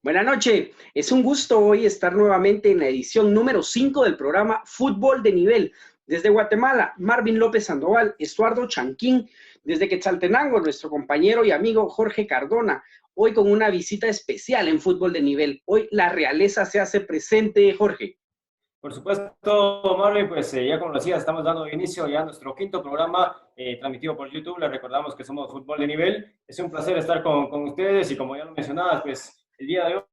Buenas noches, es un gusto hoy estar nuevamente en la edición número 5 del programa Fútbol de Nivel. Desde Guatemala, Marvin López Sandoval, Estuardo Chanquín, desde Quetzaltenango, nuestro compañero y amigo Jorge Cardona, hoy con una visita especial en Fútbol de Nivel. Hoy la realeza se hace presente, Jorge. Por supuesto, Marley, pues ya como lo decía, estamos dando inicio ya a nuestro quinto programa transmitido por YouTube. Les recordamos que somos Fútbol de Nivel. Es un placer estar con ustedes y como ya lo mencionabas, pues el día de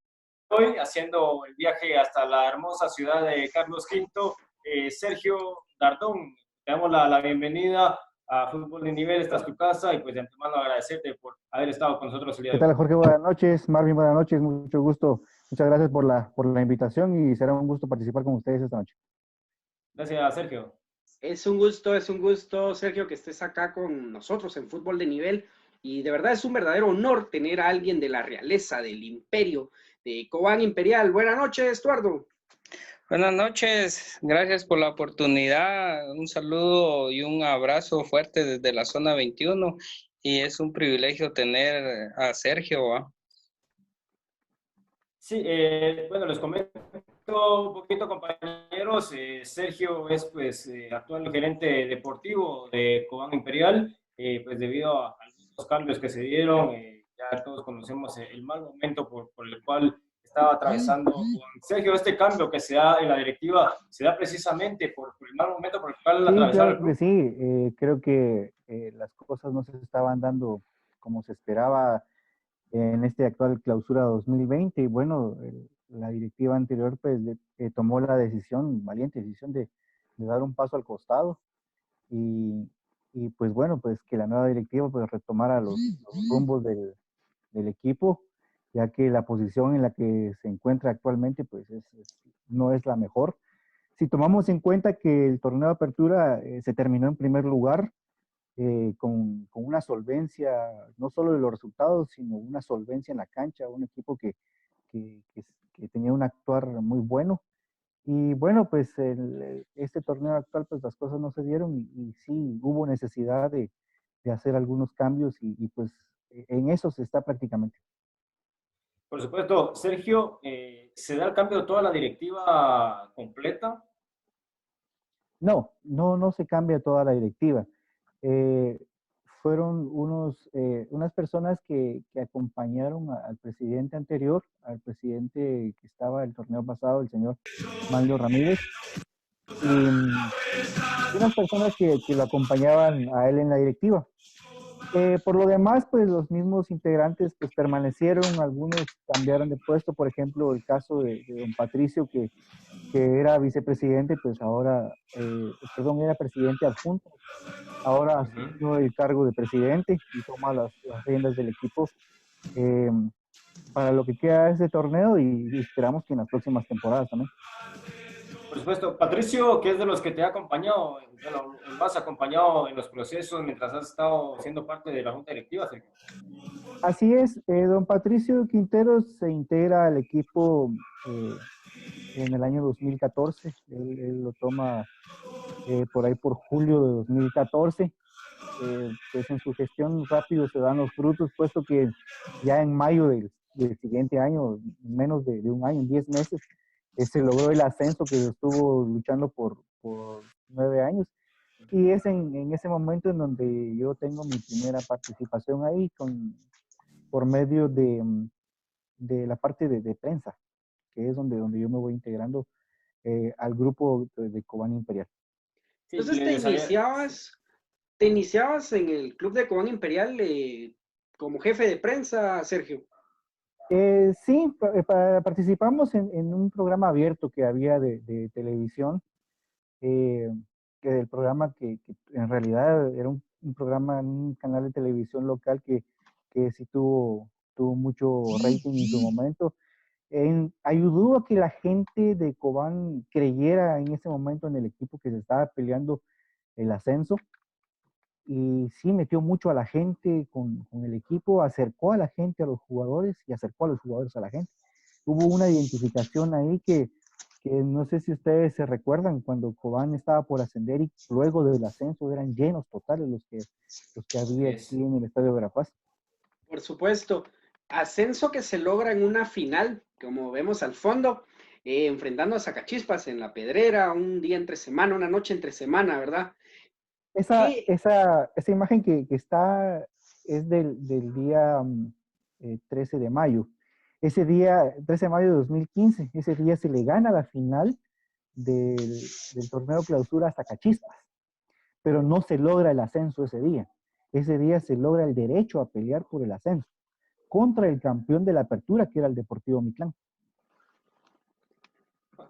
hoy haciendo el viaje hasta la hermosa ciudad de Carlos V, Sergio Dardón. Te damos la bienvenida a Fútbol de Nivel, esta es tu casa y pues de antemano agradecerte por haber estado con nosotros el día ¿Qué de hoy. tal, Jorge? Buenas noches. Marvin, buenas noches. Mucho gusto. Muchas gracias por la invitación y será un gusto participar con ustedes esta noche. Gracias, Sergio. Es un gusto, Sergio, que estés acá con nosotros en Fútbol de Nivel. Y de verdad es un verdadero honor tener a alguien de la realeza, del imperio, de Cobán Imperial. Buenas noches, Estuardo. Buenas noches, gracias por la oportunidad. Un saludo y un abrazo fuerte desde la zona 21. Y es un privilegio tener a Sergio, ¿va? Sí, bueno, les comento un poquito, compañeros. Sergio es, pues, actual gerente deportivo de Cobán Imperial. Pues, debido a algunos cambios que se dieron, ya todos conocemos el mal momento por el cual estaba atravesando Sergio. Este cambio que se da en la directiva se da precisamente por el mal momento por el cual Sí, atravesaba el claro que club. sí. Creo que las cosas no se estaban dando como se esperaba en este actual clausura 2020. Y bueno, la directiva anterior pues tomó la decisión, valiente decisión de dar un paso al costado y, y pues bueno, pues que la nueva directiva pues retomara los rumbos del equipo, ya que la posición en la que se encuentra actualmente pues no es la mejor. Si tomamos en cuenta que el torneo de apertura se terminó en primer lugar, con una solvencia, no solo de los resultados, sino una solvencia en la cancha, un equipo que tenía un actuar muy bueno. Y bueno, pues este torneo actual, pues las cosas no se dieron y sí hubo necesidad de hacer algunos cambios y pues en eso se está prácticamente. Por supuesto, Sergio, ¿se da el cambio de toda la directiva completa? No se cambia toda la directiva. Eh, Fueron unas personas que acompañaron al presidente anterior, al presidente que estaba el torneo pasado, el señor Manlio Ramírez, y unas personas que lo acompañaban a él en la directiva. Por lo demás, pues los mismos integrantes pues permanecieron, algunos cambiaron de puesto, por ejemplo, el caso de don Patricio, que era vicepresidente, pues ahora, perdón, era presidente adjunto, ahora asumió el cargo de presidente y toma las riendas del equipo eh, para lo que queda de este torneo y esperamos que en las próximas temporadas también. Por supuesto, Patricio, que es de los que te ha acompañado, bueno, más acompañado en los procesos mientras has estado siendo parte de la Junta Directiva, Sergio. Así es, don Patricio Quinteros se integra al equipo en el año 2014, él lo toma por ahí por julio de 2014. Pues en su gestión rápido se dan los frutos, puesto que ya en mayo del siguiente año, menos de un año, en 10 meses, se logró el ascenso que estuvo luchando por 9 años. Y es en ese momento en donde yo tengo mi primera participación ahí por medio de la parte de prensa, que es donde yo me voy integrando al grupo de Cobán Imperial. Sí, Entonces te iniciabas en el club de Cobán Imperial como jefe de prensa, Sergio. Sí, participamos en un programa abierto que había de televisión, eh, que el programa que en realidad era un programa en un canal de televisión local que sí tuvo mucho rating en su momento. Ayudó a que la gente de Cobán creyera en ese momento en el equipo que se estaba peleando el ascenso y sí metió mucho a la gente con el equipo, acercó a la gente a los jugadores y acercó a los jugadores a la gente. Hubo una identificación ahí que no sé si ustedes se recuerdan cuando Cobán estaba por ascender y luego del ascenso eran llenos totales los que había aquí en el Estadio Verapaz. Por supuesto. Ascenso que se logra en una final, como vemos al fondo, enfrentando a Sacachispas en La Pedrera, un día entre semana, una noche entre semana, ¿verdad? Esa, ¿Qué? esa, esa imagen que está es del día 13 de mayo. Ese día, 13 de mayo de 2015, ese día se le gana la final del torneo clausura a Sacachispas, pero no se logra el ascenso ese día. Ese día se logra el derecho a pelear por el ascenso contra el campeón de la apertura, que era el Deportivo Mitlán.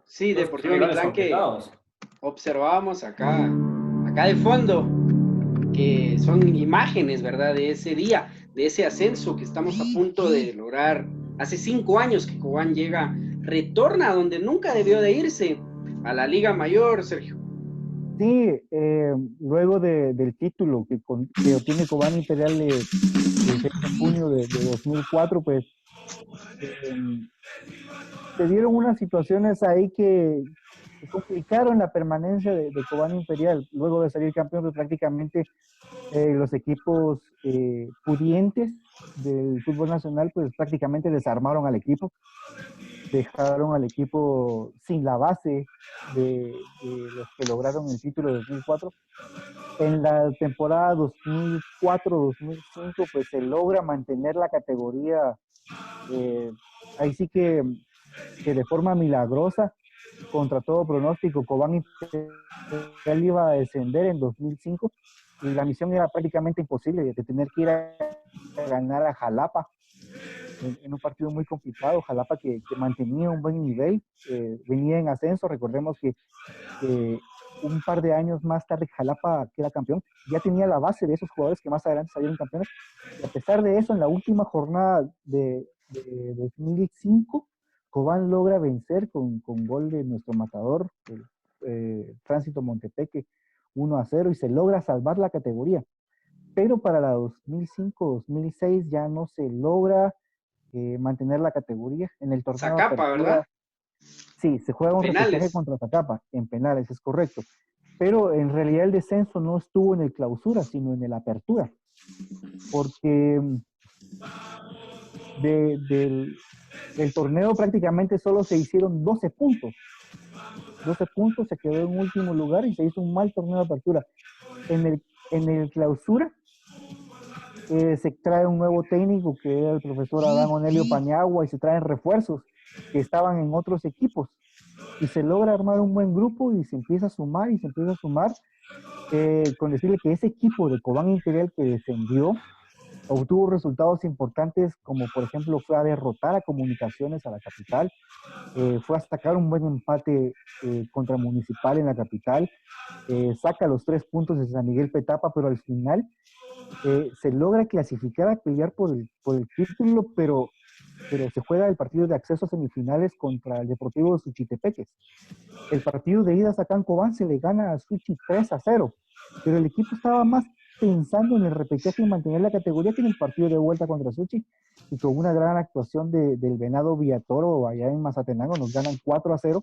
Sí, Dos Deportivo rivales Mitlán que complicados. observábamos acá de fondo, que son imágenes, ¿verdad? De ese día, de ese ascenso que estamos a punto de lograr. Hace 5 años que Cobán retorna donde nunca debió de irse, a la Liga Mayor, Sergio. Sí, luego del título que obtiene Cobán Imperial el 6 de junio de 2004, pues se dieron unas situaciones ahí que complicaron la permanencia de Cobán Imperial. Luego de salir campeón, pues prácticamente los equipos pudientes del fútbol nacional, pues prácticamente desarmaron al equipo, dejaron al equipo sin la base de los que lograron el título de 2004. En la temporada 2004-2005, pues se logra mantener la categoría, eh, ahí sí que de forma milagrosa, contra todo pronóstico, Cobán Imperial iba a descender en 2005 y la misión era prácticamente imposible, de tener que ir a ganar a Jalapa en un partido muy complicado. Jalapa que mantenía un buen nivel, venía en ascenso. Recordemos que un par de años más tarde Jalapa queda campeón, ya tenía la base de esos jugadores que más adelante salieron campeones, y a pesar de eso, en la última jornada de 2005, Cobán logra vencer con gol de nuestro matador, Tránsito Montepeque, 1-0, y se logra salvar la categoría. Pero para la 2005-2006 ya no se logra mantener la categoría. En el torneo de Zacapa, apertura, ¿verdad? sí, se juega un repechaje Penales. contra Zacapa, en penales, es correcto. Pero en realidad el descenso no estuvo en el clausura, sino en el apertura. Porque del torneo prácticamente solo se hicieron 12 puntos. 12 puntos, se quedó en último lugar y se hizo un mal torneo de apertura. En el clausura se trae un nuevo técnico que era el profesor Adán Onelio Paniagua, y se traen refuerzos que estaban en otros equipos. Y se logra armar un buen grupo y se empieza a sumar y se empieza a sumar, con decirle que ese equipo de Cobán Imperial que descendió obtuvo resultados importantes, como por ejemplo fue a derrotar a Comunicaciones a la capital, fue a sacar un buen empate contra Municipal en la capital, saca los 3 puntos de San Miguel Petapa, pero al final se logra clasificar a pelear por el título, pero se juega el partido de acceso a semifinales contra el Deportivo de Suchitepeques. El partido de ida acá en Cobán se le gana a Suchi 3-0, pero el equipo estaba más pensando en el repechaje y mantener la categoría que en el partido de vuelta contra Suchi, y con una gran actuación del Venado Villatoro allá en Mazatenango nos ganan 4-0,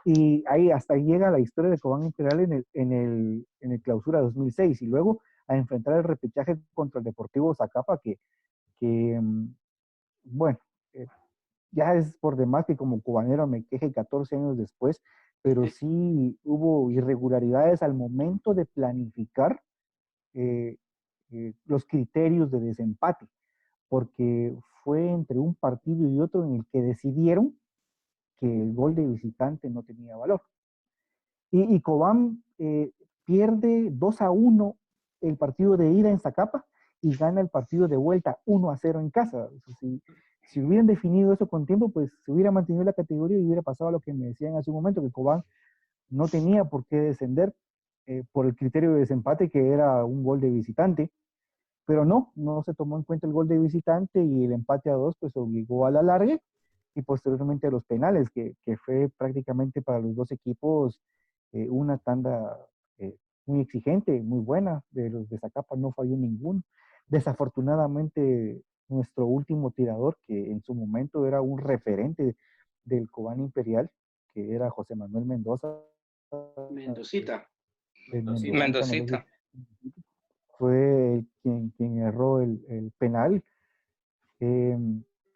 y ahí hasta ahí llega la historia de Cobán Imperial en el clausura 2006, y luego a enfrentar el repechaje contra el Deportivo Zacapa, que bueno, eh, ya es por demás que como cubanero me queje 14 años después, pero sí hubo irregularidades al momento de planificar eh, los criterios de desempate, porque fue entre un partido y otro en el que decidieron que el gol de visitante no tenía valor. Y Cobán pierde 2-1 el partido de ida en Zacapa y gana el partido de vuelta 1-0 en casa. Si hubieran definido eso con tiempo, pues se hubiera mantenido la categoría y hubiera pasado lo que me decían hace un momento, que Cobán no tenía por qué descender por el criterio de desempate, que era un gol de visitante. Pero no se tomó en cuenta el gol de visitante, y el empate a 2 pues obligó a la largue y posteriormente a los penales, que fue prácticamente para los dos equipos una tanda muy exigente, muy buena. De los de Zacapa no falló ninguno. Desafortunadamente, nuestro último tirador, que en su momento era un referente del Cobán Imperial, que era José Manuel Mendoza, Mendocita. Mendocita. fue quien erró el penal.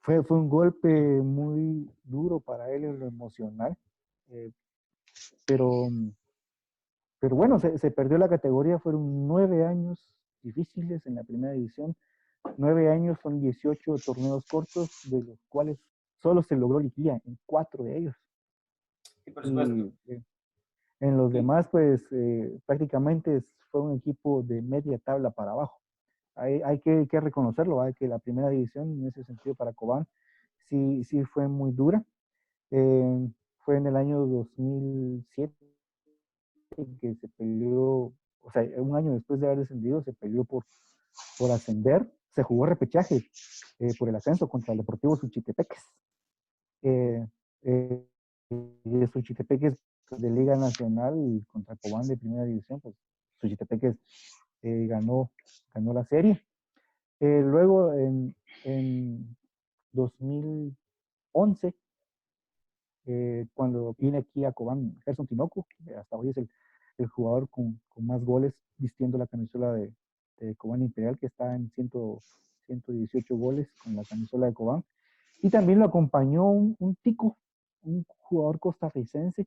Fue un golpe muy duro para él en lo emocional, eh, pero, pero bueno, se perdió la categoría, fueron 9 años difíciles en la primera división. 9 años son 18 torneos cortos, de los cuales solo se logró liguilla en 4 de ellos. Sí, por supuesto. Y en los demás, pues prácticamente fue un equipo de media tabla para abajo. Hay que reconocerlo, hay que la primera división en ese sentido para Cobán sí fue muy dura. Fue en el año 2007 que se peleó, o sea, un año después de haber descendido, se peleó por ascender. Se jugó repechaje por el ascenso contra el Deportivo Suchitepeques. Suchitepeques de Liga Nacional contra Cobán de Primera División, pues Suchitepeques ganó la serie. Luego en 2011, cuando viene aquí a Cobán Gerson Tinoco, hasta hoy es el jugador con más goles vistiendo la camisola de Cobán Imperial, que está en 118 goles con la camisola de Cobán. Y también lo acompañó un tico, un jugador costarricense,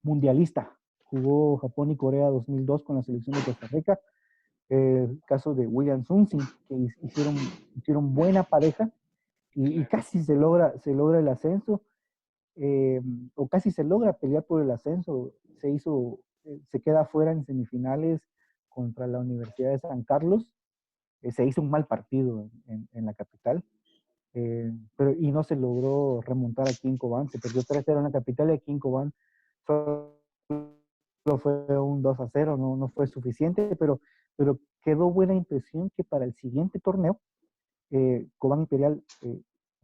mundialista. Jugó Japón y Corea 2002 con la selección de Costa Rica. El caso de William Sunsin, que hicieron buena pareja y casi se logra el ascenso, o casi se logra pelear por el ascenso. Se queda fuera en semifinales contra la Universidad de San Carlos. Se hizo un mal partido en la capital, y no se logró remontar aquí en Cobán. Se perdió 3-0 en la capital y aquí en Cobán solo fue un 2-0, no fue suficiente, pero quedó buena impresión que para el siguiente torneo, Cobán Imperial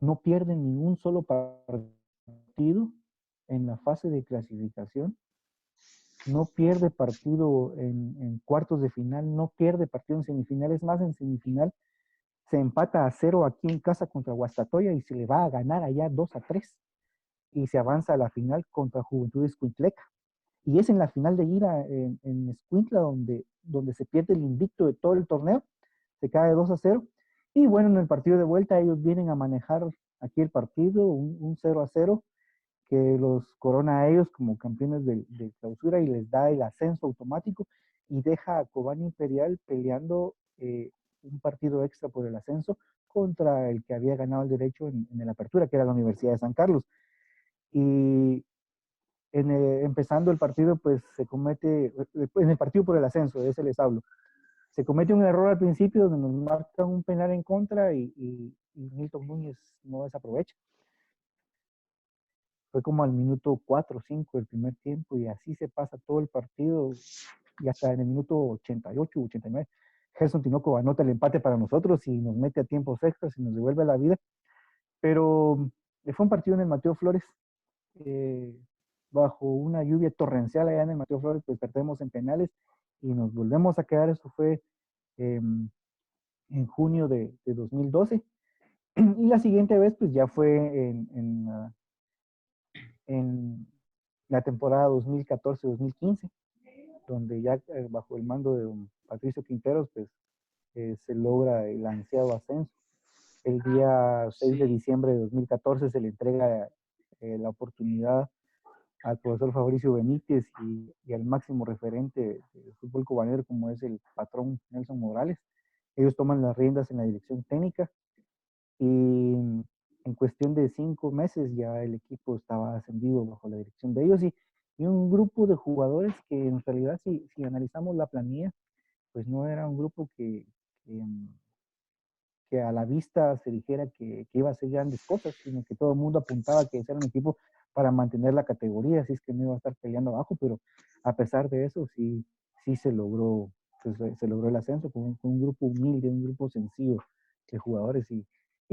no pierde ningún solo partido en la fase de clasificación, no pierde partido en cuartos de final, no pierde partido en semifinales, más en semifinal se empata a 0 aquí en casa contra Guastatoya y se le va a ganar allá 2-3 y se avanza a la final contra Juventud Escuintleca. Y es en la final de ida en Escuintla donde se pierde el invicto de todo el torneo, se cae 2-0. Y bueno, en el partido de vuelta ellos vienen a manejar aquí el partido, un 0-0, que los corona a ellos como campeones de clausura y les da el ascenso automático y deja a Cobán Imperial peleando un partido extra por el ascenso contra el que había ganado el derecho en la apertura, que era la Universidad de San Carlos. Y empezando el partido, pues se comete, en el partido por el ascenso, de ese les hablo, se comete un error al principio donde nos marcan un penal en contra y Milton Núñez no desaprovecha. Fue como al minuto 4 o 5 del primer tiempo y así se pasa todo el partido y hasta en el minuto 88, 89. Gerson Tinoco anota el empate para nosotros y nos mete a tiempos extras y nos devuelve a la vida. Pero fue un partido en el Mateo Flores, bajo una lluvia torrencial allá en el Mateo Flores, pues perdemos en penales y nos volvemos a quedar. Eso fue en junio de 2012. Y la siguiente vez, pues ya fue en la temporada 2014-2015, donde ya bajo el mando de don Patricio Quinteros, pues se logra el ansiado ascenso. El día 6 de diciembre de 2014 se le entrega la oportunidad al profesor Fabricio Benítez y al máximo referente del fútbol cubanero como es el patrón Nelson Morales. Ellos toman las riendas en la dirección técnica y en cuestión de 5 meses ya el equipo estaba ascendido bajo la dirección de ellos y un grupo de jugadores que en realidad si analizamos la planilla, pues no era un grupo que a la vista se dijera que iba a hacer grandes cosas, sino que todo el mundo apuntaba que ese era un equipo para mantener la categoría, así es que no iba a estar peleando abajo, pero a pesar de eso sí se logró, pues, se logró el ascenso con un grupo humilde, un grupo sencillo de jugadores y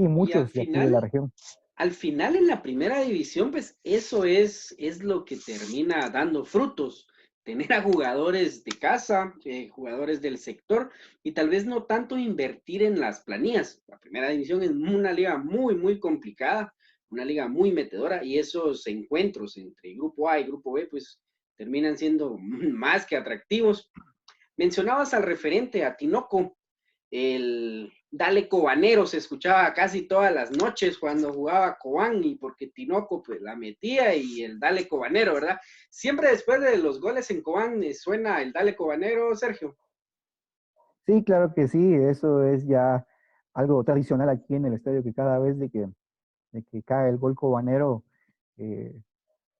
muchos de aquí de la región. Al final en la primera división, pues eso es lo que termina dando frutos. Tener a jugadores de casa, jugadores del sector, y tal vez no tanto invertir en las planillas. La primera división es una liga muy, muy complicada, una liga muy metedora, y esos encuentros entre Grupo A y Grupo B, pues terminan siendo más que atractivos. Mencionabas al referente, a Tinoco, el Dale Cobanero se escuchaba casi todas las noches cuando jugaba Cobán, y porque Tinoco pues la metía, y el Dale Cobanero, ¿verdad? Siempre después de los goles en Cobán suena el Dale Cobanero, Sergio. Sí, claro que sí, eso es ya algo tradicional aquí en el estadio, que cada vez de que cae el gol cobanero, eh,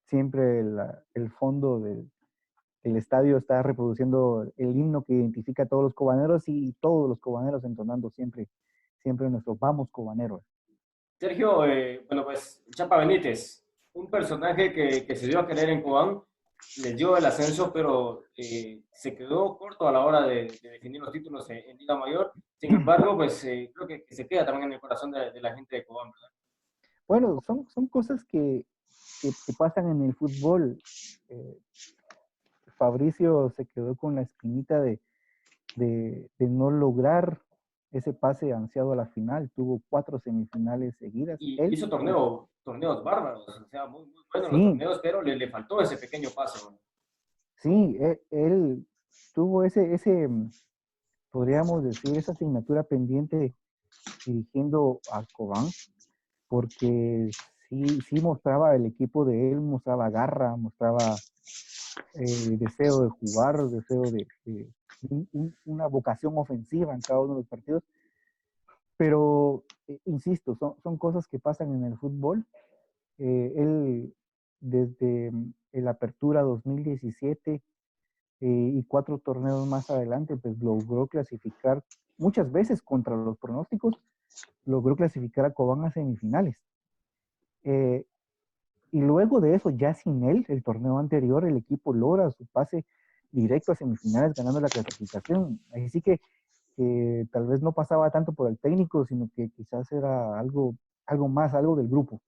siempre el fondo del estadio está reproduciendo el himno que identifica a todos los cobaneros, y todos los cobaneros entonando siempre, siempre nuestro vamos cobaneros. Sergio, bueno, pues Chapa Benítez, un personaje que se dio a querer en Cobán, les dio el ascenso, pero se quedó corto a la hora de definir los títulos en Liga Mayor. Sin embargo, pues creo que se queda también en el corazón de la gente de Cobán, ¿verdad? Bueno, son cosas que pasan en el fútbol. Eh, Fabricio se quedó con la espinita de no lograr ese pase ansiado a la final. Tuvo 4 semifinales seguidas. Y Él, hizo torneos bárbaros, o sea, muy, muy buenos los sí, torneos, pero le faltó ese pequeño paso, ¿no? sí, él tuvo podríamos decir, esa asignatura pendiente dirigiendo a Cobán, porque sí mostraba el equipo de él, mostraba garra, mostraba deseo de jugar, deseo de una vocación ofensiva en cada uno de los partidos. Pero, insisto, son cosas que pasan en el fútbol. Él, desde el Apertura 2017 y 4 torneos más adelante, pues logró clasificar muchas veces contra los pronósticos, logró clasificar a Cobán a semifinales. Eh, y luego de eso, ya sin él, el torneo anterior, el equipo logra su pase directo a semifinales ganando la clasificación. Así que tal vez no pasaba tanto por el técnico, sino que quizás era algo más, algo del grupo.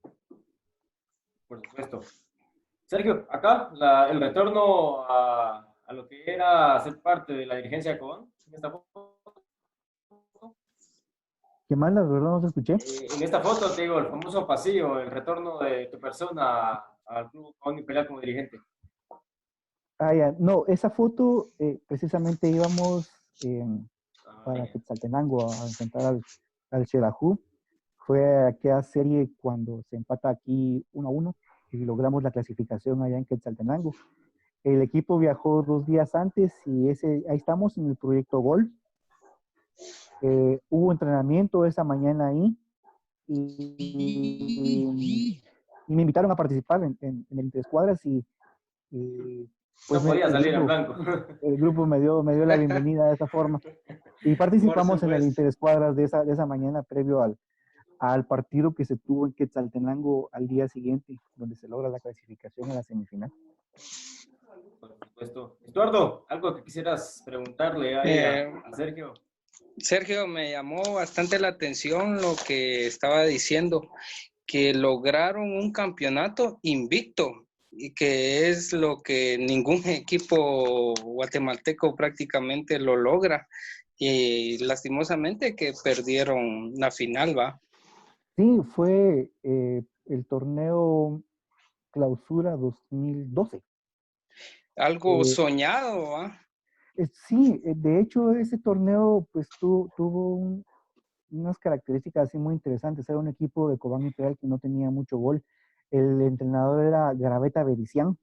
Por supuesto. Sergio, acá el retorno a lo que era ser parte de la dirigencia de Cobán, en esta foto. ¿Qué más? La verdad no te escuché. En esta foto te digo, el famoso pasillo, el retorno de tu persona al club Cobán Imperial como dirigente. Ah, ya. No, esa foto, precisamente íbamos Ah, para Quetzaltenango a enfrentar al Xelajú. Fue aquella serie cuando se empata aquí 1-1 y logramos la clasificación allá en Quetzaltenango. El equipo viajó 2 días antes y ahí estamos en el proyecto Gol. Hubo entrenamiento esa mañana ahí y me invitaron a participar en el Interescuadras y pues no podía salir en blanco. el grupo me dio la bienvenida de esa forma y Por participamos en el supuesto. Interescuadras de esa mañana previo al partido que se tuvo en Quetzaltenango al día siguiente, donde se logra la clasificación a la semifinal. Por supuesto. Estuardo, algo que quisieras preguntarle ahí a Sergio. Sergio, me llamó bastante la atención lo que estaba diciendo, que lograron un campeonato invicto y que es lo que ningún equipo guatemalteco prácticamente lo logra. Y lastimosamente que perdieron la final, ¿va? Sí, fue el torneo Clausura 2012. Algo Eh, soñado, ¿va? sí, de hecho ese torneo pues tuvo unas características así muy interesantes. Era un equipo de Cobán Imperial que no tenía mucho gol. El entrenador era Garaveta Bericián,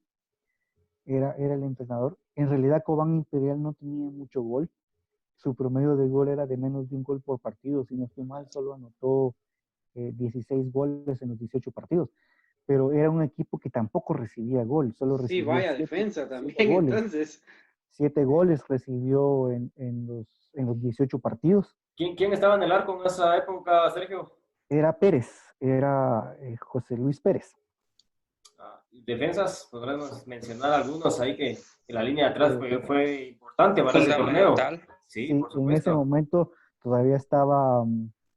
era el entrenador. En realidad Cobán Imperial no tenía mucho gol. Su promedio de gol era de menos de un gol por partido. Si no estoy mal, solo anotó 16 goles en los 18 partidos. Pero era un equipo que tampoco recibía gol, solo Sí, recibió vaya 7 defensa también, goles. entonces. 7 goles recibió en los 18 partidos. ¿Quién estaba en el arco en esa época, Sergio? Era Pérez, era José Luis Pérez. Defensas, podremos mencionar algunos ahí que la línea de atrás Eh, fue importante para ese torneo. Fundamental. Sí, sí, por en ese supuesto. momento todavía estaba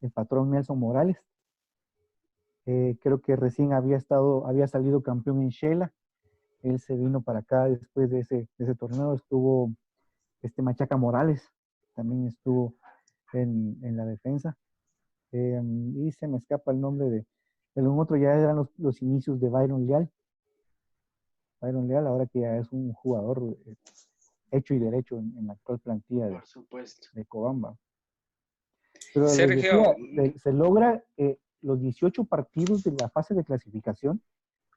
el patrón Nelson Morales. Creo que recién había salido campeón en Shela. Él se vino para acá después de ese torneo. Estuvo Machaca Morales, también estuvo en la defensa. Y se me escapa el nombre de un otro, ya eran los inicios de Byron Leal. Byron Leal, ahora que ya es un jugador hecho y derecho en la actual plantilla Por supuesto. de Cobamba. Pero Sergio, se logra los 18 partidos de la fase de clasificación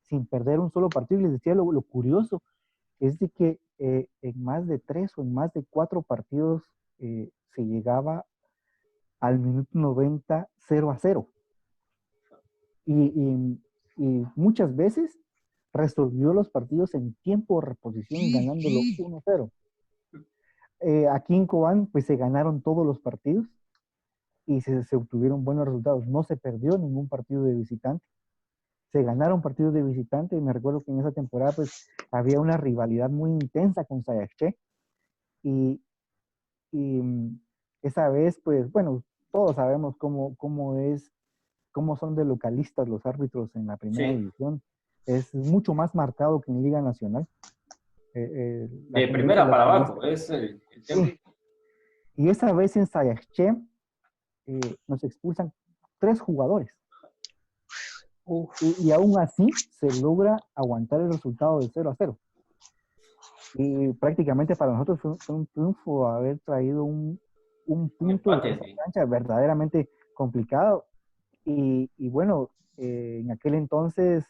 sin perder un solo partido. Y les decía, lo curioso es de que en más de 3 o en más de 4 partidos se llegaba al minuto 90 0-0. Y muchas veces resolvió los partidos en tiempo de reposición, ganándolo 1-0. Aquí en Cobán, pues se ganaron todos los partidos y se obtuvieron buenos resultados. No se perdió ningún partido de visitante. Se ganaron partidos de visitante y me recuerdo que en esa temporada pues había una rivalidad muy intensa con Sayaché y esa vez pues bueno, todos sabemos cómo son de localistas los árbitros en la primera división. Es mucho más marcado que en Liga Nacional. De primera para abajo, es el tema. Sí. Y esa vez en Sayaché nos expulsan 3 jugadores. Y aún así se logra aguantar el resultado de 0-0. Y prácticamente para nosotros fue un triunfo haber traído un punto de cancha verdaderamente complicado. Y bueno, en aquel entonces,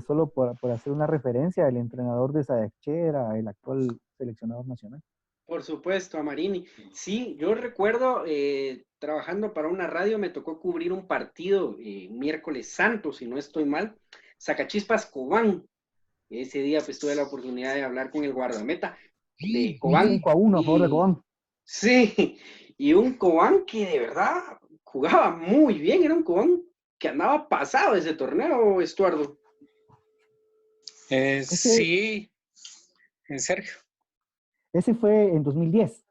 solo por hacer una referencia, el entrenador de Sayaché era el actual seleccionador nacional. Por supuesto, Amarini. Sí, yo recuerdo trabajando para una radio, me tocó cubrir un partido miércoles santo, si no estoy mal, Zacachispas Cobán. Ese día pues tuve la oportunidad de hablar con el guardameta de Cobán. 5-1 a favor de Cobán. Sí, y un Cobán que de verdad jugaba muy bien, era un Cobán que andaba pasado ese torneo, Estuardo. Sí, Sergio. Ese fue en 2010,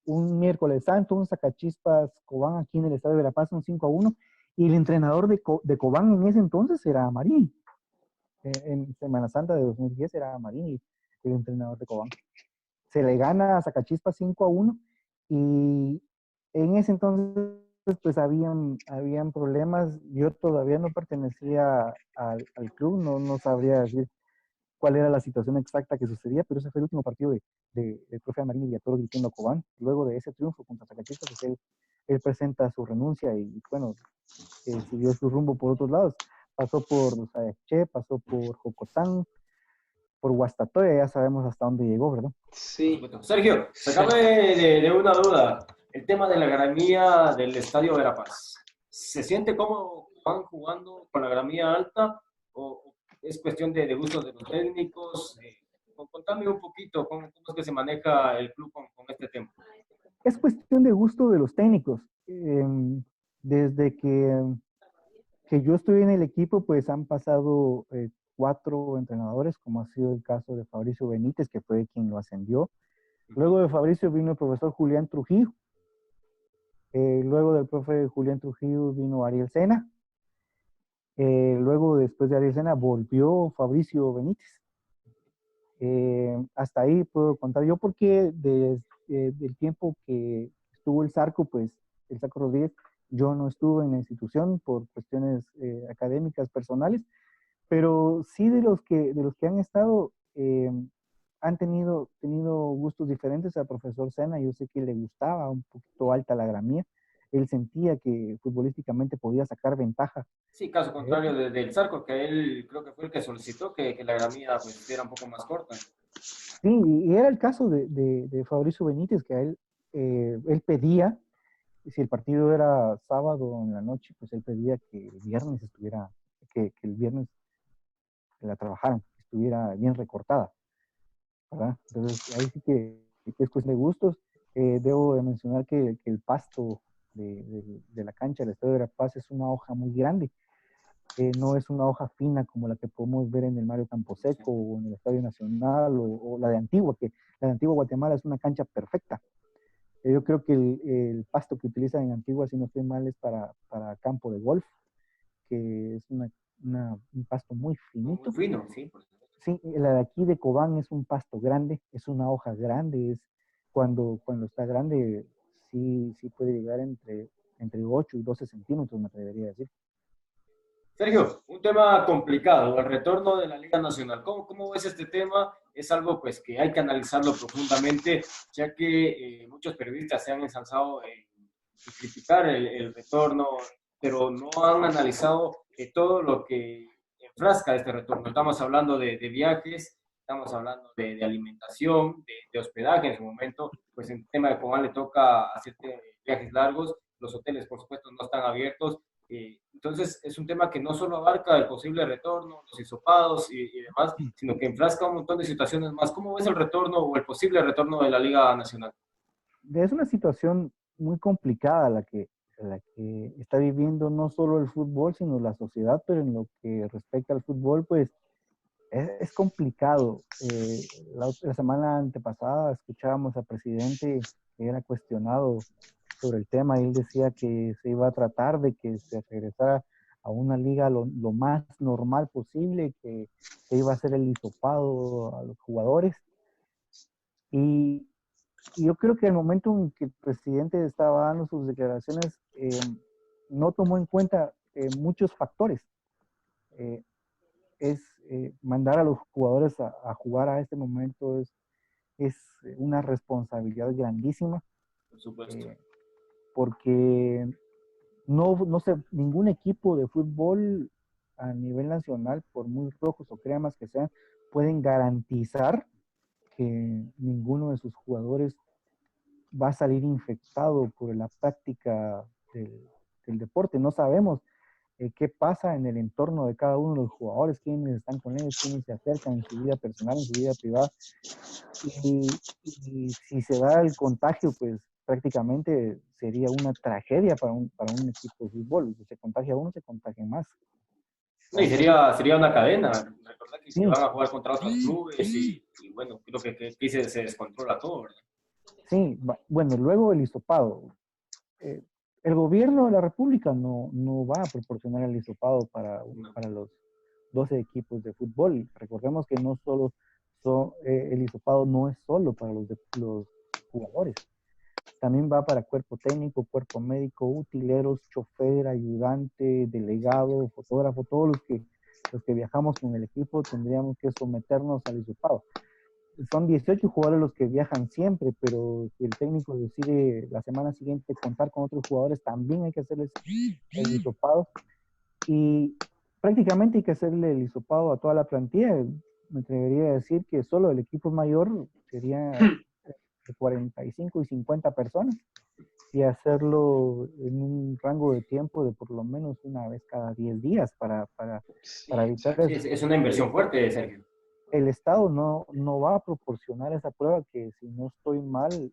un miércoles santo, un Zacachispas Cobán aquí en el estadio de Verapaz, un 5-1, y el entrenador de Cobán en ese entonces era Marín. En Semana Santa de 2010 era Marín el entrenador de Cobán. Se le gana a Zacachispas 5-1 y en ese entonces pues habían problemas. Yo todavía no pertenecía al club, no sabría decir cuál era la situación exacta que sucedía, pero ese fue el último partido del profe Amarini Villatoro dirigiendo a Cobán. Luego de ese triunfo contra Zacachispas, pues él presenta su renuncia y bueno, siguió su rumbo por otros lados. Pasó por Sayaché, pasó por Jocotán, por Guastatoya, ya sabemos hasta dónde llegó, ¿verdad? Sí. Sergio, sacame de una duda. El tema de la gramía del Estadio Verapaz. ¿Se siente cómo van jugando con la gramía alta o es cuestión de gustos de los técnicos? Contame un poquito cómo es que se maneja el club con este tema. Es cuestión de gusto de los técnicos. Desde que yo estoy en el equipo, pues han pasado 4 entrenadores, como ha sido el caso de Fabricio Benítez, que fue quien lo ascendió. Luego de Fabricio vino el profesor Julián Trujillo. Luego del profe Julián Trujillo vino Ariel Sena. Luego, después de Ariel Sena, volvió Fabricio Benítez. Hasta ahí puedo contar yo, porque desde el tiempo que estuvo el Zarco, pues el Zarco Rodríguez, yo no estuve en la institución por cuestiones académicas, personales, pero sí de los que han estado, han tenido gustos diferentes. Al profesor Sena, yo sé que le gustaba un poquito alta la gramía. Él sentía que futbolísticamente podía sacar ventaja. Sí, caso contrario del Zarco, que él creo que fue el que solicitó que la gramía pues, era un poco más corta. Sí, y era el caso de Fabricio Benítez, que a él pedía, si el partido era sábado en la noche, pues él pedía que el viernes que el viernes la trabajaran, que estuviera bien recortada, ¿verdad? Entonces ahí sí que es cuestión de gustos. Debo de mencionar que el pasto de la cancha del Estadio de La Paz es una hoja muy grande. No es una hoja fina como la que podemos ver en el Mario Camposeco o en el Estadio Nacional o la de Antigua, que la de Antigua Guatemala es una cancha perfecta. Yo creo que el pasto que utilizan en Antigua, si no estoy mal, es para campo de golf, que es un pasto muy finito. Muy fino, sí. Sí, la de aquí de Cobán es un pasto grande, es una hoja grande, cuando está grande sí puede llegar entre 8 y 12 centímetros, me atrevería a decir. Sergio, un tema complicado, el retorno de la Liga Nacional. ¿Cómo ves este tema? Es algo pues que hay que analizarlo profundamente, ya que muchos periodistas se han ensalzado criticar el retorno, pero no han analizado todo lo que enfrasca este retorno. Estamos hablando de viajes, estamos hablando de alimentación, de hospedaje en su momento, pues en el tema de Cobán le toca hacer viajes largos, los hoteles por supuesto no están abiertos, entonces es un tema que no solo abarca el posible retorno, los hisopados y demás, sino que enfrasca un montón de situaciones más. ¿Cómo ves el retorno o el posible retorno de la Liga Nacional? Es una situación muy complicada la que está viviendo no solo el fútbol, sino la sociedad, pero en lo que respecta al fútbol, pues es complicado. La semana antepasada escuchábamos al presidente que era cuestionado sobre el tema y él decía que se iba a tratar de que se regresara a una liga lo más normal posible, que se iba a hacer el hisopado a los jugadores. Y yo creo que al momento en que el presidente estaba dando sus declaraciones, no tomó en cuenta muchos factores. Mandar a los jugadores a jugar a este momento es una responsabilidad grandísima. Por supuesto. Porque no sé, ningún equipo de fútbol a nivel nacional, por muy rojos o cremas que sean, pueden garantizar que ninguno de sus jugadores va a salir infectado por la práctica del deporte. No sabemos qué pasa en el entorno de cada uno de los jugadores, quiénes están con ellos, quiénes se acercan en su vida personal, en su vida privada. Y si se da el contagio, pues prácticamente sería una tragedia para un equipo de fútbol. Si se contagia uno, se contagia más. No, y sería una cadena. Recordad que Sí. se van a jugar contra otros clubes y bueno, creo que aquí se descontrola todo, ¿verdad? Sí, bueno, luego el hisopado. El gobierno de la República no va a proporcionar el hisopado para los 12 equipos de fútbol. Recordemos que no solo el hisopado no es solo para los jugadores. También va para cuerpo técnico, cuerpo médico, utileros, chofer, ayudante, delegado, fotógrafo, todos los que viajamos con el equipo tendríamos que someternos al hisopado. Son 18 jugadores los que viajan siempre, pero si el técnico decide la semana siguiente contar con otros jugadores, también hay que hacerles el hisopado. Y prácticamente hay que hacerle el hisopado a toda la plantilla. Me atrevería a decir que solo el equipo mayor sería de 45 y 50 personas y hacerlo en un rango de tiempo de por lo menos una vez cada 10 días para evitar eso. Sí, es una inversión fuerte, Sergio. El Estado no va a proporcionar esa prueba que, si no estoy mal,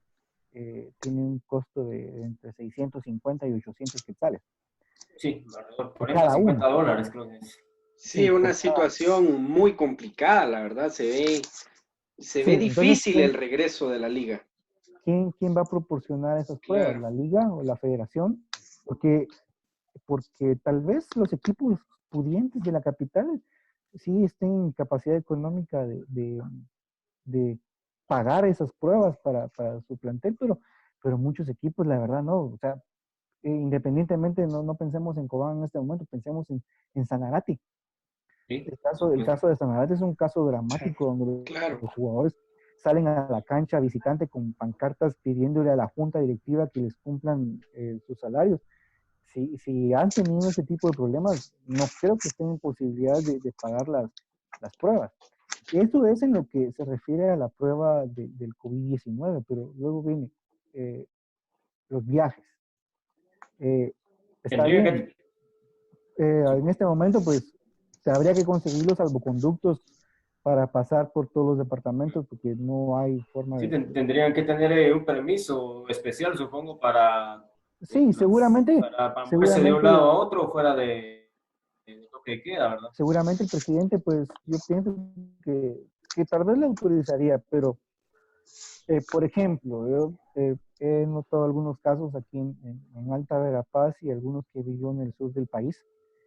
tiene un costo de entre 650 y 800 quetzales. Sí, alrededor de $40-50 creo que es. Sí, una situación muy complicada, la verdad, se ve difícil el regreso de la liga. ¿Quién va a proporcionar esas pruebas? Claro. ¿La liga o la federación? Porque tal vez los equipos pudientes de la capital sí estén en capacidad económica de pagar esas pruebas para su plantel, pero muchos equipos, la verdad, no. O sea, independientemente, no pensemos en Cobán en este momento, pensemos en Sanarate. Sí, el caso de Sanarate es un caso dramático donde los jugadores salen a la cancha visitante con pancartas pidiéndole a la junta directiva que les cumplan sus salarios. Si han tenido ese tipo de problemas, no creo que estén en posibilidad de pagar las pruebas. Eso es en lo que se refiere a la prueba del COVID-19, pero luego viene los viajes. Está bien. En este momento, pues, habría que conseguir los salvoconductos para pasar por todos los departamentos, porque no hay forma de... Sí, tendrían que tener un permiso especial, supongo, para... Sí, seguramente. Para moverse de un lado a otro fuera de lo que queda, ¿verdad? Seguramente el presidente, pues, yo pienso que tal vez le autorizaría, pero, por ejemplo, yo he notado algunos casos aquí en Alta Verapaz y algunos que vivió en el sur del país,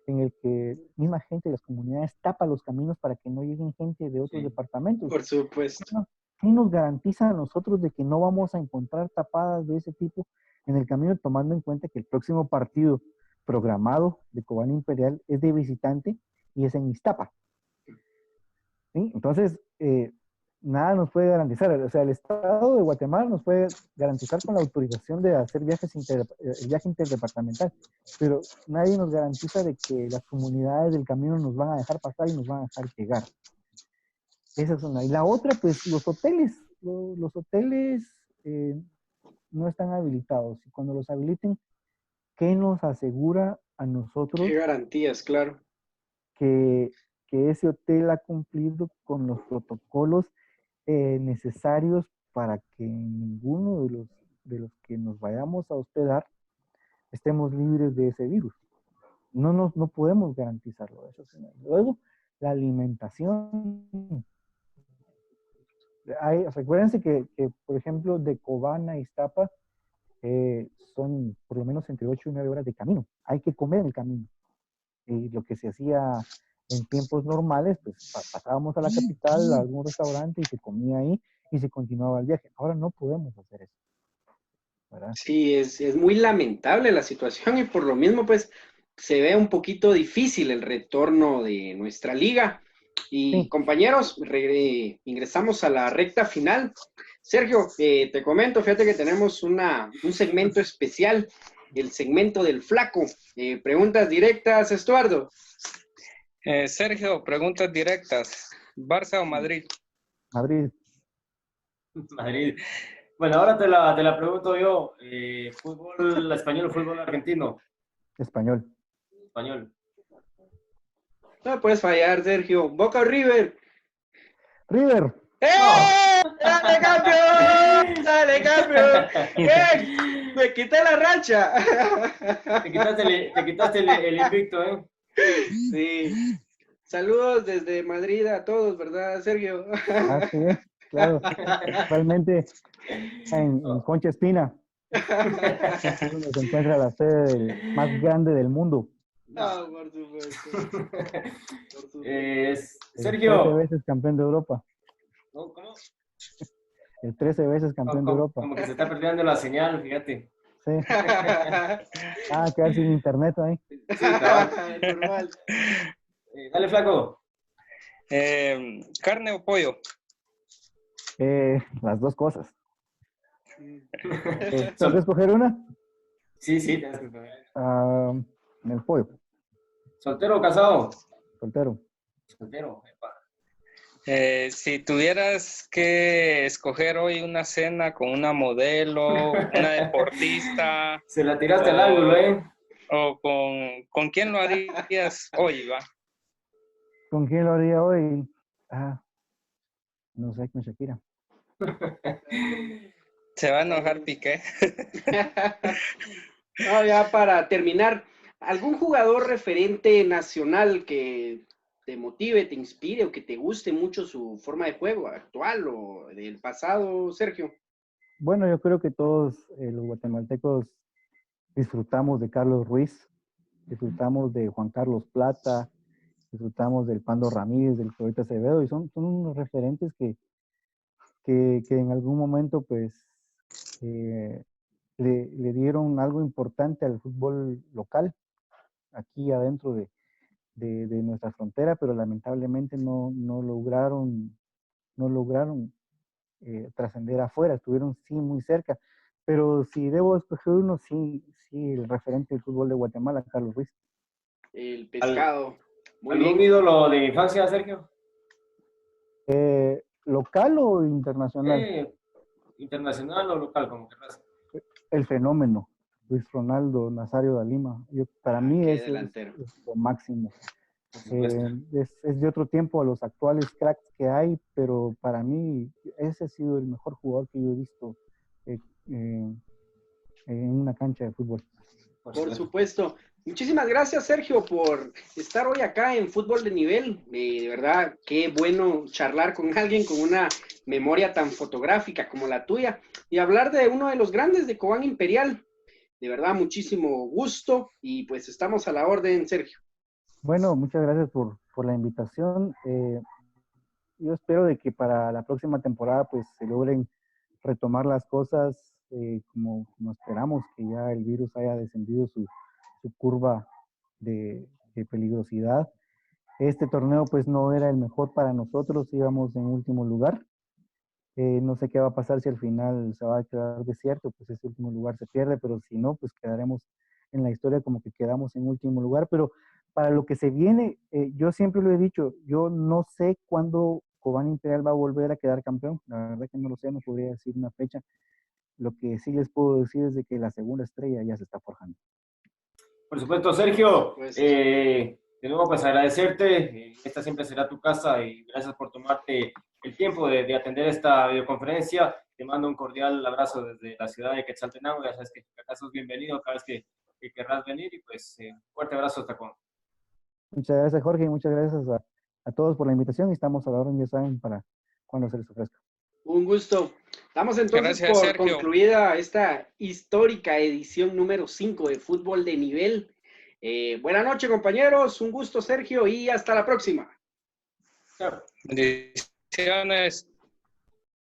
en el que misma gente de las comunidades tapa los caminos para que no lleguen gente de otros departamentos. Por supuesto. ¿Qué nos garantiza a nosotros de que no vamos a encontrar tapadas de ese tipo en el camino, tomando en cuenta que el próximo partido programado de Cobán Imperial es de visitante y es en Iztapa? ¿Sí? Entonces, nada nos puede garantizar. O sea, el Estado de Guatemala nos puede garantizar con la autorización de hacer el viaje interdepartamental, pero nadie nos garantiza de que las comunidades del camino nos van a dejar pasar y nos van a dejar llegar. Esa es una. Y la otra, pues los hoteles. Los hoteles no están habilitados. Y cuando los habiliten, ¿qué nos asegura a nosotros? ¿Qué garantías, claro? Que ese hotel ha cumplido con los protocolos necesarios para que ninguno de los que nos vayamos a hospedar estemos libres de ese virus. No podemos garantizarlo. Eso sí. Luego, la alimentación. Recuérdense que, por ejemplo, de Cobán a Iztapa son por lo menos entre 8 y 9 horas de camino. Hay que comer en el camino. Y lo que se hacía en tiempos normales, pues pasábamos a la capital, a algún restaurante y se comía ahí y se continuaba el viaje. Ahora no podemos hacer eso, ¿verdad? Sí, es muy lamentable la situación y por lo mismo, pues, se ve un poquito difícil el retorno de nuestra liga. Y Sí. compañeros, ingresamos a la recta final. Sergio, te comento, fíjate que tenemos un segmento especial, el segmento del flaco. Preguntas directas, Estuardo. Sergio, preguntas directas. ¿Barça o Madrid? Madrid. Madrid. Bueno, ahora te la pregunto yo. ¿Fútbol español o fútbol argentino? Español. Español. No puedes fallar, Sergio. ¿Boca o River? River. ¡Eh! ¡Dale, campeón! ¡Dale, campeón! ¡Eh! ¡Me quité la racha! Te quitaste el invicto, ¿eh? Sí. Saludos desde Madrid a todos, ¿verdad, Sergio? Así es, claro. Principalmente en Concha Espina, donde se encuentra la sede más grande del mundo. No, por supuesto. Por supuesto. 13 Sergio. veces campeón de Europa. ¿Cómo? El 13 veces campeón de Europa. Como que se está perdiendo la señal, fíjate. Sí. Quedar sin internet ahí. Sí, cabal. Normal. Dale, flaco. ¿Carne o pollo? Las dos cosas. ¿Tengo que escoger una? Sí, tienes que escoger. El pollo. ¿Soltero o casado? Soltero. Soltero. Epa. Si tuvieras que escoger hoy una cena con una modelo, una deportista, Se la tiraste al ángulo, ¿eh? o con quién lo harías hoy, va? ¿Con quién lo haría hoy? No sé, con Shakira. Se va a enojar Piqué. No, ya para terminar, ¿algún jugador referente nacional que te motive, te inspire o que te guste mucho su forma de juego actual o del pasado, Sergio? Bueno, yo creo que todos los guatemaltecos disfrutamos de Carlos Ruiz, disfrutamos de Juan Carlos Plata, disfrutamos del Pando Ramírez, del Coyote Acevedo, y son unos referentes que en algún momento pues le dieron algo importante al fútbol local, aquí adentro de nuestra frontera, pero lamentablemente no lograron trascender afuera, estuvieron sí muy cerca. Pero si debo escoger uno, sí, el referente del fútbol de Guatemala, Carlos Ruiz. El pescado. Muy ¿Algún bien. ídolo de infancia, Sergio? ¿Local o internacional? Internacional o local, como querrás. El fenómeno, Luis Ronaldo Nazario da Lima. Para mí Qué es delantero. lo máximo. Por supuesto. Es de otro tiempo a los actuales cracks que hay, pero para mí ese ha sido el mejor jugador que yo he visto en una cancha de fútbol. Por supuesto. Muchísimas gracias, Sergio, por estar hoy acá en Fútbol de Nivel. De verdad, qué bueno charlar con alguien con una memoria tan fotográfica como la tuya y hablar de uno de los grandes de Cobán Imperial. De verdad, muchísimo gusto y pues estamos a la orden, Sergio. Bueno, muchas gracias por la invitación. Yo espero de que para la próxima temporada pues se logren retomar las cosas como esperamos, que ya el virus haya descendido su curva de peligrosidad. Este torneo pues no era el mejor para nosotros, íbamos en último lugar, No sé qué va a pasar si al final se va a quedar desierto, pues ese último lugar se pierde, pero si no, pues quedaremos en la historia como que quedamos en último lugar. Pero para lo que se viene, yo siempre lo he dicho, yo no sé cuándo Cobán Imperial va a volver a quedar campeón. La verdad que no lo sé, no podría decir una fecha. Lo que sí les puedo decir es de que la segunda estrella ya se está forjando. Por supuesto, Sergio. Pues, De nuevo, pues agradecerte. Esta siempre será tu casa y gracias por tomarte el tiempo de atender esta videoconferencia. Te mando un cordial abrazo desde la ciudad de Quetzaltenango. Ya sabes que acá sos bienvenido cada vez que querrás venir y pues fuerte abrazo hasta cuando. Muchas gracias, Jorge, y muchas gracias a todos por la invitación. Y estamos a la orden, ya saben, para cuando se les ofrezca. un gusto. Damos entonces Gracias, por Sergio. concluida esta histórica edición número 5 de Fútbol de Nivel. Buenas noches, compañeros. Un gusto, Sergio, y hasta la próxima. Chao. Bendiciones.